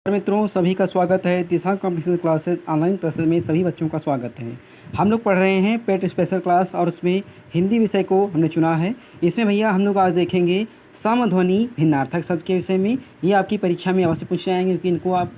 मित्रों, सभी का स्वागत है। दिशा कॉम्पिटिशन क्लासेस ऑनलाइन क्लासेस में सभी बच्चों का स्वागत है। हम लोग पढ़ रहे हैं पेट स्पेशल क्लास और उसमें हिंदी विषय को हमने चुना है। इसमें भैया हम लोग आज देखेंगे समध्वनि भिन्नार्थक शब्द के विषय में। ये आपकी परीक्षा में अवश्य पूछे जाएंगे क्योंकि इनको आप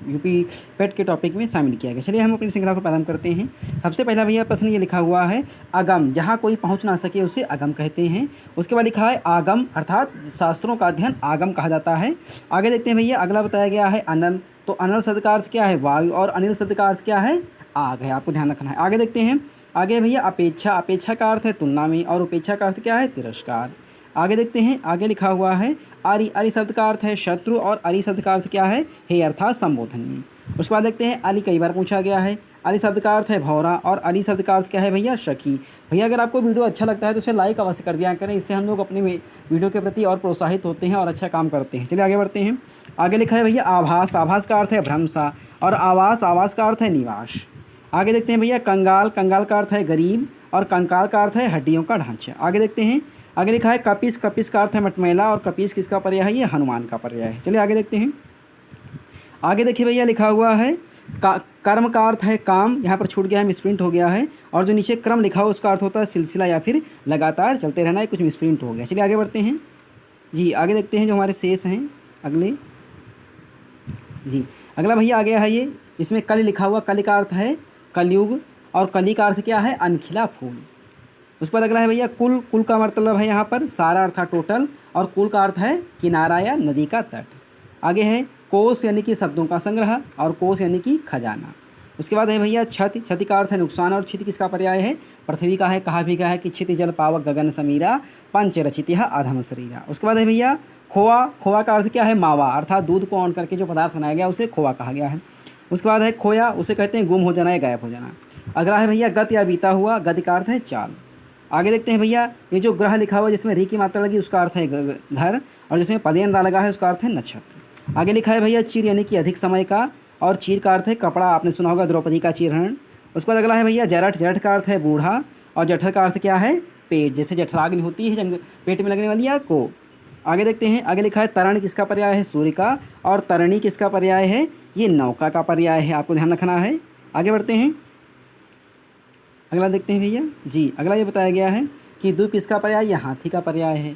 यूपी पेट के टॉपिक में शामिल किया गया। चलिए हम अपनी श्रृंखला को प्रारंभ करते हैं। सबसे पहला भैया प्रश्न ये लिखा हुआ है, अगम, जहाँ कोई पहुँच ना सके उसे अगम कहते हैं। उसके बाद लिखा है आगम, अर्थात शास्त्रों का अध्ययन आगम कहा जाता है। आगे देखते हैं भैया, अगला बताया गया है अनल। तो अनल शब्द का अर्थ क्या है? वायु। और अनिल शब्द का अर्थ क्या है? आग है। आपको ध्यान रखना है। आगे देखते हैं, आगे भैया अपेक्षा। अपेक्षा का अर्थ है तुलना में और उपेक्षा का अर्थ क्या है? तिरस्कार। आगे देखते हैं, आगे लिखा हुआ है अरि। अरि शब्द का अर्थ है शत्रु और अरि शब्द का अर्थ क्या है? हे, अर्थात संबोधन में। उसके बाद देखते हैं अली, कई बार पूछा गया है। अली शब्द का अर्थ है भौरा और अली शब्द का अर्थ क्या है भैया? सखी। भैया अगर आपको वीडियो अच्छा लगता है तो उसे लाइक अवश्य कर दिया करें। इससे हम लोग अपने वीडियो के प्रति और प्रोत्साहित होते हैं और अच्छा काम करते हैं। चलिए आगे बढ़ते हैं। आगे लिखा है भैया आभास। आभास का अर्थ है भ्रमसा और आवास। आवास का अर्थ है निवास। आगे देखते हैं भैया कंगाल। कंगाल का अर्थ है गरीब और कंकाल का अर्थ है हड्डियों का ढांचा। आगे देखते हैं, आगे लिखा है कपिस। कपिस का अर्थ है मटमैला और कपिस किसका पर्याय है? ये हनुमान का पर्याय है। चलिए आगे देखते हैं। आगे देखिए भैया लिखा हुआ है कर्म का अर्थ है काम। यहाँ पर छूट गया है, मिसप्रिंट हो गया है। और जो नीचे क्रम लिखा हुआ उसका अर्थ होता है सिलसिला या फिर लगातार चलते रहना है। कुछ मिसप्रिंट हो गया। चलिए आगे बढ़ते हैं जी। आगे देखते हैं जो हमारे शेष हैं अगले जी। अगला भैया आ गया है ये, इसमें कलि लिखा हुआ। कलि का अर्थ है कलयुग और कली का अर्थ क्या है? अनखिला फूल। उसके बाद अगला है भैया कुल। कुल का मतलब है यहाँ पर सारा अर्थात टोटल और कुल का अर्थ है किनारा या नदी का तट। आगे है कोश यानी कि शब्दों का संग्रह और कोश यानी कि खजाना। उसके बाद है भैया क्षति। क्षति का अर्थ है नुकसान और क्षति किसका पर्याय है? पृथ्वी का है। कहा भी गया है कि क्षिति जल पावक गगन समीरा पंच रचित अधम शरीरा। उसके बाद है भैया खोआ। खोआ का अर्थ क्या है? मावा, अर्थात दूध को ऑन करके जो पदार्थ बनाया गया उसे खोआ कहा गया है। उसके बाद है खोया, उसे कहते हैं गुम हो जाना या गायब हो जाना। अगला है भैया गत या बीता हुआ। गति का अर्थ है चाल। आगे देखते हैं भैया, ये जो ग्रह लिखा हुआ जिसमें री की मात्रा लगी उसका अर्थ है घर और जिसमें पदेन रा लगा है उसका अर्थ है नक्षत्र। आगे लिखा है भैया चिर यानी कि अधिक समय का और चीर का अर्थ है कपड़ा। आपने सुना होगा द्रौपदी का चीरहरण। उसके बाद अगला है भैया जरठ। जरठ का अर्थ है बूढ़ा और जठर का अर्थ क्या है? पेट, जैसे जठराग्नि होती है पेट में लगने वाली आग को। आगे देखते हैं, आगे लिखा है तरण। किसका पर्याय है? सूर्य का। और तरणी किसका पर्याय है? ये नौका का पर्याय है। आपको ध्यान रखना है। आगे बढ़ते हैं, अगला देखते हैं भैया जी। अगला ये बताया गया है कि द्वीप किसका पर्याय? ये हाथी का पर्याय है।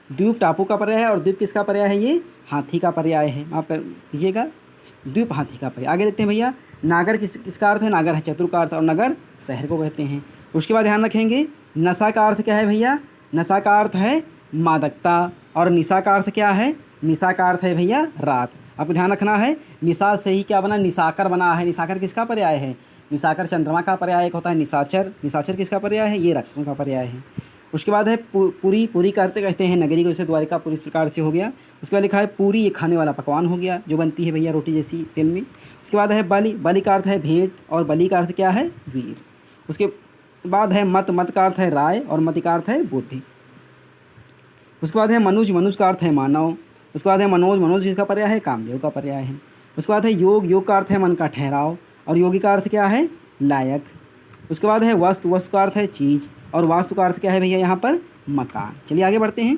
द्वीप टापू का पर्याय है और द्वीप किसका पर्याय है? ये हाथी का पर्याय है। माफ कर दीजिएगा, द्वीप हाथी का पर्याय। आगे देखते हैं भैया नागर। किसका अर्थ है? नागर है चतुर का अर्थ और नगर शहर को कहते हैं। उसके बाद ध्यान रखेंगे नशा का अर्थ क्या है भैया? नशा का अर्थ है मादकता और निशा का अर्थ क्या है? निशा का अर्थ है भैया रात। आपको ध्यान रखना है। निशा से ही क्या बना? निशाकर बना है। निशाकर किसका पर्याय है? निशाकर चंद्रमा का पर्याय एक होता है निशाचर। निशाचर किसका पर्याय है? ये राक्षसों का पर्याय है। उसके बाद है पूरी। पूरी का अर्थ कहते हैं नगरी को, जैसे द्वारिका पूरी इस प्रकार से हो गया। उसके बाद लिखा है पूरी, ये खाने वाला पकवान हो गया जो बनती है भैया रोटी जैसी तेल में। उसके बाद है बलि। बलि का अर्थ है भेंट और बलि का अर्थ क्या है? वीर। उसके बाद है मत। मत का अर्थ है राय और मति का अर्थ है बुद्धि। उसके बाद है मनुज। मनुज का अर्थ है मानव। उसके बाद है मनोज। मनोज जिसका पर्याय है कामदेव का पर्याय है। उसके बाद है योग। योग का अर्थ है मन का ठहराव और योगी का अर्थ क्या है? लायक। उसके बाद है वस्तु। वस्तु का अर्थ है चीज़ और वास्तु का अर्थ क्या है भैया? यहाँ पर मकान। चलिए आगे बढ़ते हैं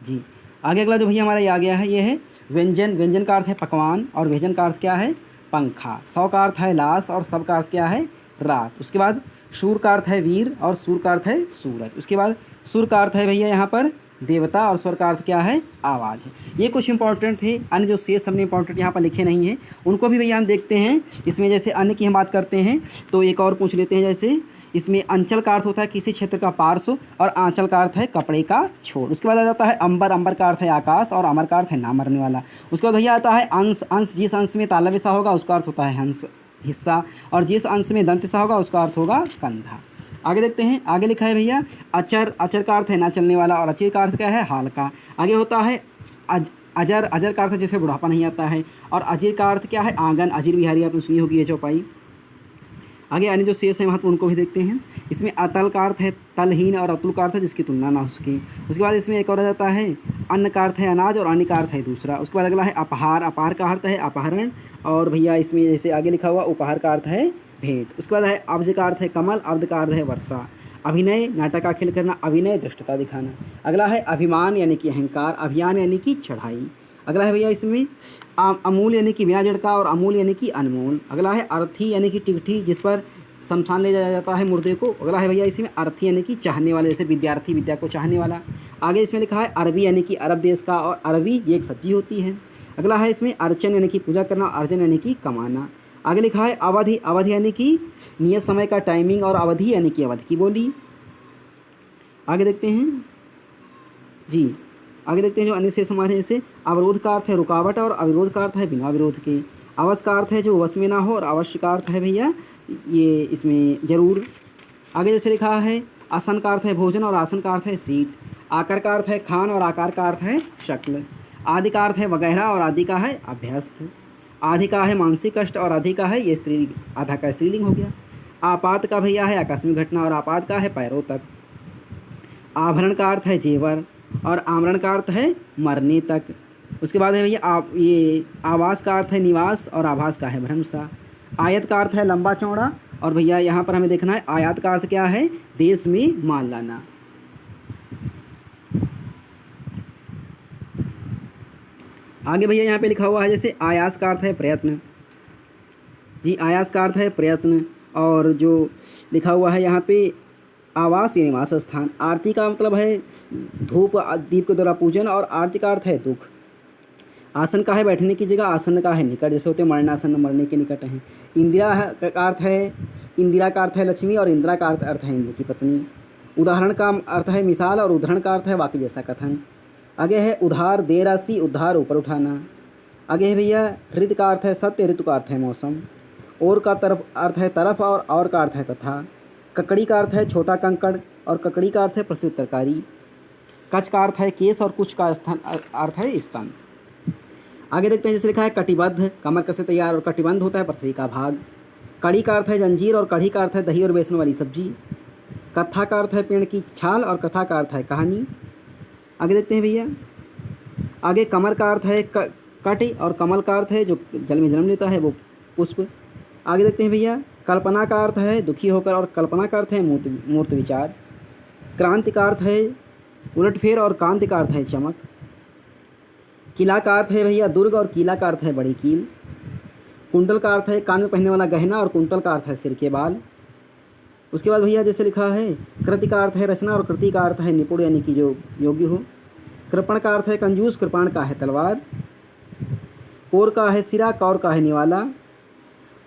जी। आगे अगला जो भैया हमारा ये आ गया है ये है व्यंजन। व्यंजन का अर्थ है पकवान और व्यंजन का अर्थ क्या है? पंखा। सौ का अर्थ है लाश और सब का अर्थ क्या है? रात। उसके बाद सूर का अर्थ है वीर और सूर का अर्थ है सूरज। उसके बाद सुर का अर्थ है भैया यहाँ पर देवता और स्वर का अर्थ क्या है? आवाज़ है। ये कुछ इंपॉर्टेंट थे। अन्य जो शेष हमने इंपॉर्टेंट यहाँ पर लिखे नहीं हैं उनको भी भैया हम देखते हैं। इसमें जैसे अन्य की हम बात करते हैं तो एक और पूछ लेते हैं। जैसे इसमें अंचल का अर्थ होता है किसी क्षेत्र का पार्श्व और आंचल का अर्थ है कपड़े का छोर। उसके बाद आ जाता है अंबर। अंबर का अर्थ है आकाश और अमर का अर्थ है ना मरने वाला। उसके बाद भैया आता है अंश। अंश जिस अंश में तालव्य सा होगा उसका अर्थ होता है हंस, हिस्सा, और जिस अंश में दंत सा होगा उसका अर्थ होगा कंधा। आगे देखते हैं, आगे लिखा है भैया अचर। अचर का अर्थ है ना चलने वाला और अचिर का अर्थ क्या है? हाल का। आगे होता है अजर। अजर का अर्थ जिसे बुढ़ापा नहीं आता है और अजीर का अर्थ क्या है? आंगन। अजीर बिहारी आपने सुनी होगी ये चौपाई। आगे अन्य जो शेष है महत्व उनको भी देखते हैं। इसमें अतल का अर्थ है तलहीन और अतुल का अर्थ है जिसकी तुलना ना हो सके। उसके बाद इसमें एक और आ जाता है अन्न का अर्थ है अनाज और अन्य का अर्थ है दूसरा। उसके बाद अगला है अपहार। अपहार का अर्थ है अपहरण और भैया इसमें जैसे आगे लिखा हुआ उपहार का अर्थ है भेंट। उसके बाद है अब्ज का अर्थ है कमल। अब्द का अर्थ है वर्षा। अभिनय नाटक का खेल करना। अभिनय दृष्टता दिखाना। अगला है अभिमान यानी कि अहंकार। अभियान यानी कि चढ़ाई। अगला है भैया इसमें अमूल यानी कि बिना जड़ का, और अमूल यानी कि अनमोल। अगला है अर्थी यानी कि टिकठी, जिस पर शमशान ले जाया जाता है मुर्दे को। अगला है भैया इसमें अर्थी यानी कि चाहने वाले, जैसे विद्यार्थी विद्या को चाहने वाला। आगे इसमें लिखा है अरबी यानी कि अरब देश का, और अरबी ये एक सब्जी होती है। अगला है इसमें अर्चन यानी कि पूजा करना, अर्जन यानी कि कमाना। आगे लिखा है अवधि, अवधि यानी कि नियत समय का टाइमिंग, और अवधि यानी कि अवधि की बोली। आगे देखते हैं जी, आगे देखते हैं जो अन्य शेष हमारे जैसे अवरोध का अर्थ है रुकावट, और अविरोध का अर्थ है बिना विरोध के। अवश्य का अर्थ है जो वश में ना हो, और अवश्य का अर्थ है भैया ये इसमें ज़रूर। आगे जैसे लिखा है आसन का अर्थ है भोजन, और आसन का अर्थ है सीट। आकर का अर्थ है खान, और आकार का अर्थ है शक्ल। आदि का अर्थ है वगैरह, और आदि का है अभ्यस्त। आधि का है मानसिक कष्ट, और आधि का है ये स्त्री, आधा का स्त्रीलिंग हो गया। आपात का भैया है आकस्मिक घटना, और आपात का है पैरों तक। आभरण का अर्थ है जेवर, और आमरण का अर्थ है मरने तक। उसके बाद है भैया ये आवास का अर्थ है निवास, और आभास का है भ्रमसा। आयत का अर्थ है लंबा चौड़ा, और भैया यहाँ पर हमें देखना है आयात का अर्थ क्या है, देश में माल लाना। आगे भैया यहाँ पे लिखा हुआ है जैसे आयास का अर्थ है प्रयत्न जी, आयास का अर्थ है प्रयत्न। और जो लिखा हुआ है यहाँ पे आवास या निवास स्थान। आरती का मतलब है धूप दीप के द्वारा पूजन, और आरती का अर्थ है दुख। आसन का है बैठने की जगह, आसन का है निकट, जैसे होते हैं मरणासन, मरने के निकट हैं। इंदिरा का अर्थ है, इंदिरा का अर्थ है लक्ष्मी, और इंदिरा का अर्थ है इंद्र की पत्नी। उदाहरण का अर्थ है मिसाल, और उदाहरण का अर्थ है वाक्य जैसा कथन। आगे है उधार दे राशि, उद्धार ऊपर उठाना। आगे है भैया ऋतु का अर्थ है सत्य, ऋतु का अर्थ है मौसम। और का तरफ अर्थ है तरफ, और का अर्थ है तथा। ककड़ी का अर्थ है छोटा कंकड़, और ककड़ी का अर्थ है प्रसिद्ध तरकारी। कच का अर्थ है केस, और कुछ का स्थान अर्थ है स्तन। आगे देखते हैं जैसे लिखा है कटिबद्ध, कमर कसे तैयार, और कटिबंध होता है पृथ्वी का भाग। कड़ी का अर्थ है जंजीर, और कढ़ी का अर्थ है दही और बेसन वाली सब्जी। कथा का अर्थ है पेड़ की छाल, और कथा का अर्थ है कहानी। आगे देखते हैं भैया, आगे कमर का अर्थ है कटि, और कमल का अर्थ है जो जल में जन्म लेता है वो पुष्प। आगे देखते हैं भैया कल्पना का अर्थ है दुखी होकर, और कल्पना का अर्थ है मूर्त विचार। क्रांति का अर्थ है उलटफेर, और कांति का अर्थ है चमक। किला का अर्थ है भैया दुर्ग, और किला का अर्थ है बड़ी कील। कुंडल का अर्थ है कान में पहनने वाला गहना, और कुंतल का अर्थ है सिर के बाल। उसके बाद भैया जैसे लिखा है कृति का अर्थ है रचना, और कृति का अर्थ है निपुण यानी कि जो योग्य हो। कृपण का अर्थ है कंजूस, कृपाण का है तलवार। कौर का है सिरा, कौर का है निवाला।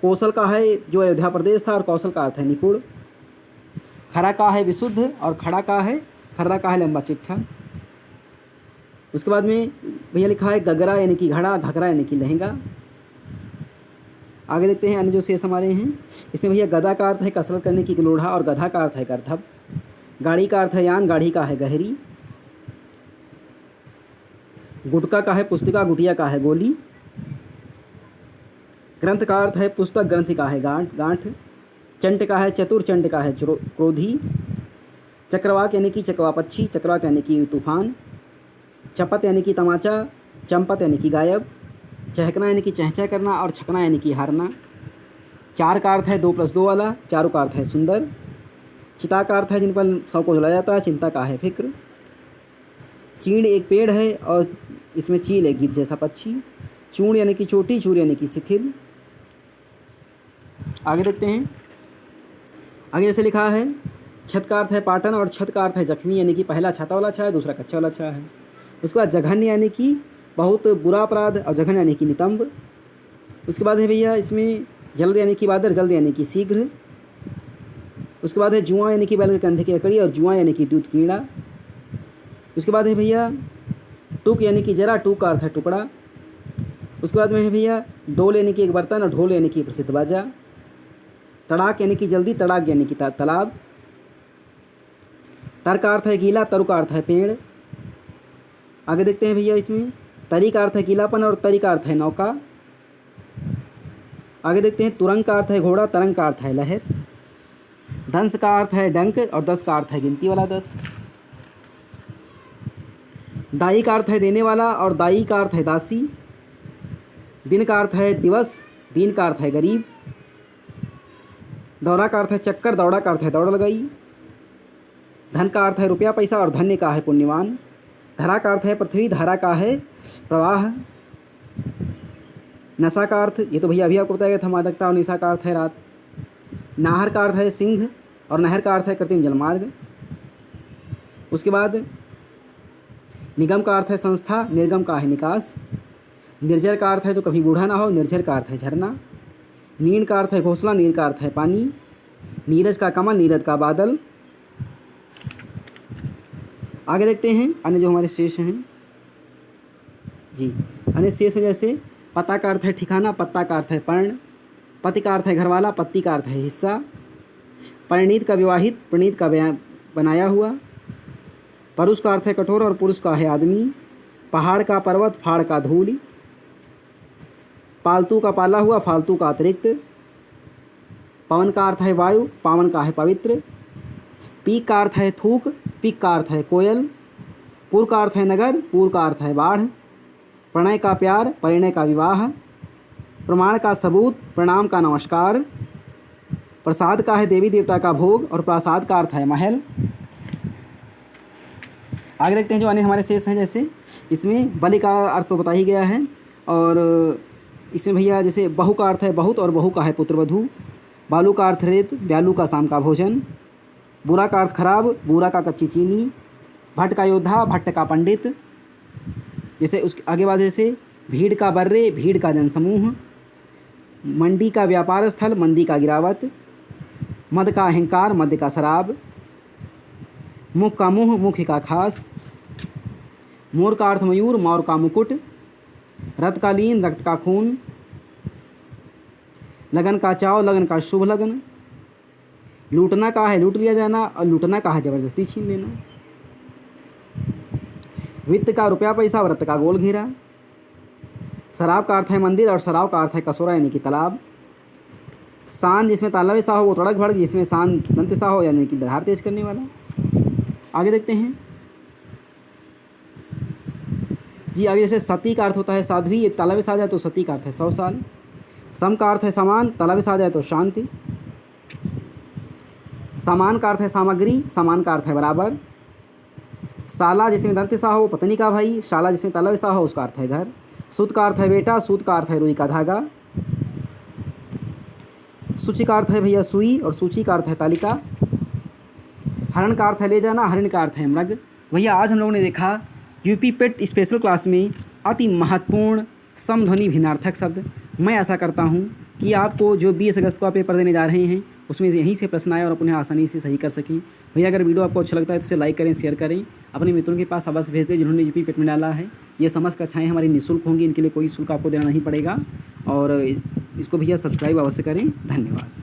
कौशल का है जो अयोध्या प्रदेश था, और कौशल का अर्थ है निपुण। खरा का है विशुद्ध, और खड़ा का है लंबा चिट्ठा। उसके बाद में भैया लिखा है गगरा यानी कि घड़ा, घघरा यानी कि लहंगा। आगे देखते हैं अन्य जो शेष हमारे हैं। इसमें भैया गदा का अर्थ है कसरत करने की लोढ़ा, और गधा का अर्थ है गर्दभ। गाड़ी का अर्थ है यान, गाड़ी का है गहरी। गुटका का है पुस्तिका, गुटिया का है गोली। ग्रंथ का अर्थ है पुस्तक, ग्रंथ का है गांठ। चंट का है चतुर, चंड का है क्रोधी। चक्रवाक यानी कि चकवा पक्षी, चक्रवाक यानी कि तूफान। चपत यानी कि तमाचा, चंपत यानी कि गायब। चहकना यानी कि चहचह करना, और छकना यानी कि हारना। चार का अर्थ है 2+2 वाला, चारों का अर्थ है सुंदर। चिता का अर्थ है जिन पर शव को जलाया जाता है, चिंता का है फिक्र। चीड़ एक पेड़ है, और इसमें चील एक गिद्ध जैसा पक्षी। चूर्ण यानी कि चोटी, चूर यानी कि शिथिल। आगे देखते हैं, आगे जैसे लिखा है छत का अर्थ है पाटन, और छत का अर्थ है जख्मी यानी कि पहला छाता वाला छा है, दूसरा कच्चा वाला छा है। उसके बाद जघन्य यानी कि बहुत बुरा अपराध, और जघन्य यानी कि नितंब। उसके बाद है भैया इसमें जल्द यानी कि बादर, जल्द यानी कि शीघ्र। उसके बाद है जुआ यानी कि बैल के कंधे की अकड़ी, और जुआ यानी कि दूध कीड़ा। उसके बाद है भैया टूक यानी कि जरा, टूक का अर्थ है टुकड़ा। उसके बाद में है भैया डोल यानी कि एक बर्तन, और ढोल यानी कि प्रसिद्ध बाजा। तड़ाक यानी कि जल्दी, तड़ाक यानी कि तालाब। तर का अर्थ है गीला, तरु का अर्थ है पेड़। आगे देखते हैं भैया इसमें तरी का अर्थ है गीलापन, और तरी का अर्थ है नौका। आगे देखते हैं तुरंग का अर्थ है घोड़ा, तरंग का अर्थ है लहर। दंस का अर्थ है डंक, और दस का अर्थ है गिनती वाला 10। दाई का अर्थ है देने वाला, और दाई का अर्थ है दासी। दिन का अर्थ है दिवस, दीन का अर्थ है गरीब। दौरा का अर्थ है चक्कर, दौड़ा का अर्थ है दौड़ लगाई। धन का अर्थ है रुपया पैसा, और धन्य का है पुण्यवान। धरा का अर्थ है पृथ्वी, धारा का है प्रवाह। नशा का अर्थ, ये तो भैया अभी आपको बताया गया था, मादकता, और निशा का अर्थ है रात। नाहर का अर्थ है सिंह, और नहर का अर्थ है कृत्रिम जलमार्ग। उसके बाद निगम का अर्थ है संस्था, निर्गम का है निकास। निर्जर का अर्थ है जो कभी बूढ़ा ना हो, निर्जर का अर्थ है झरना। नीण का अर्थ है घोंसला, नीर का अर्थ है पानी। नीरज का कमल, नीरज का बादल। आगे देखते हैं अन्य जो हमारे शेष हैं जी। अन्य शेष में जैसे पता का अर्थ है ठिकाना, पत्ता का अर्थ है पर्ण, पति का अर्थ है घरवाला, पत्ती का अर्थ है हिस्सा। परिणीत का विवाहित, प्रणीत का बनाया हुआ। परुष का अर्थ है कठोर और पुरुष का है आदमी। पहाड़ का पर्वत, फाड़ का धूल। पालतू का पाला हुआ, फालतू का अतिरिक्त। पवन का अर्थ है वायु, पावन का है पवित्र। पीक का अर्थ है थूक, पीक का अर्थ है कोयल। पूर्व का अर्थ है नगर, पूर्व का अर्थ है बाढ़। प्रणय का प्यार, परिणय का विवाह। प्रमाण का सबूत, प्रणाम का नमस्कार। प्रसाद का है देवी देवता का भोग, और प्रासाद का अर्थ है महल। आगे देखते हैं जो अन्य हमारे शेष हैं, जैसे इसमें बलि का अर्थ तो बता ही गया है, और इसमें भैया जैसे बहु का अर्थ है बहुत, और बहु का है पुत्रवधू। बालू का अर्थ रेत, ब्यालू का शाम का भोजन। बुरा का अर्थ खराब, बूरा का कच्ची चीनी। भट्ट का योद्धा, भट्ट का पंडित। जैसे उसके आगे बाद जैसे भीड़ का बर्रे, भीड़ का जनसमूह। मंडी का व्यापार स्थल, मंदी का गिरावट। मद का अहंकार, मद का शराब। मुख का मुँह, मुख का खास। मोर का अर्थ मयूर, मोर का मुकुट। रत का लीन, रक्त का खून। लगन का चाव, लगन का शुभ लगन। लूटना का है लूट लिया जाना, और लूटना का है जबरदस्ती छीन लेना। वित्त का रुपया पैसा, व्रत का गोल घेरा। शराब का अर्थ है मंदिर, और शराब का अर्थ है कसोरा यानी कि तालाब। शान जिसमें ताला सा हो वो तड़क भड़क, जिसमें शान दंत सा हो यानी कि धार तेज करने वाला। आगे देखते हैं जी। आगे जैसे सती का अर्थ होता है साध्वी, ये ताला से आ जाए तो सती का अर्थ है 100 साल। सम का अर्थ है समान, ताला से आ जाए तो शांति। समान का अर्थ है सामग्री, समान का अर्थ है बराबर। साला जिसमें दंत सा हो पत्नी का भाई, शाला जिसमें ताला सा हो उसका अर्थ है घर। सूत का अर्थ है बेटा, सूत का अर्थ है रुई का धागा। सूची का अर्थ है भैया सुई, और सूची का अर्थ है तालिका। हरण का अर्थ है ले जाना, हरण का अर्थ है मृग। भैया आज हम लोगों ने देखा यूपी पेट स्पेशल क्लास में अति महत्वपूर्ण समध्वनि भिन्नार्थक शब्द। मैं आशा करता हूँ कि आपको जो 20 अगस्त को आप पेपर देने जा रहे हैं उसमें यहीं से प्रश्न आए और उन्हें आसानी से सही कर सकें। भैया अगर वीडियो आपको अच्छा लगता है तो उसे लाइक करें, शेयर करें, अपने मित्रों के पास अवश्य भेज दें जिन्होंने यूपी पेट में डाला है। ये समस्त कक्षाएँ हमारी निःशुल्क होंगी, इनके लिए कोई शुल्क आपको देना नहीं पड़ेगा, और इसको भैया सब्सक्राइब अवश्य करें। धन्यवाद।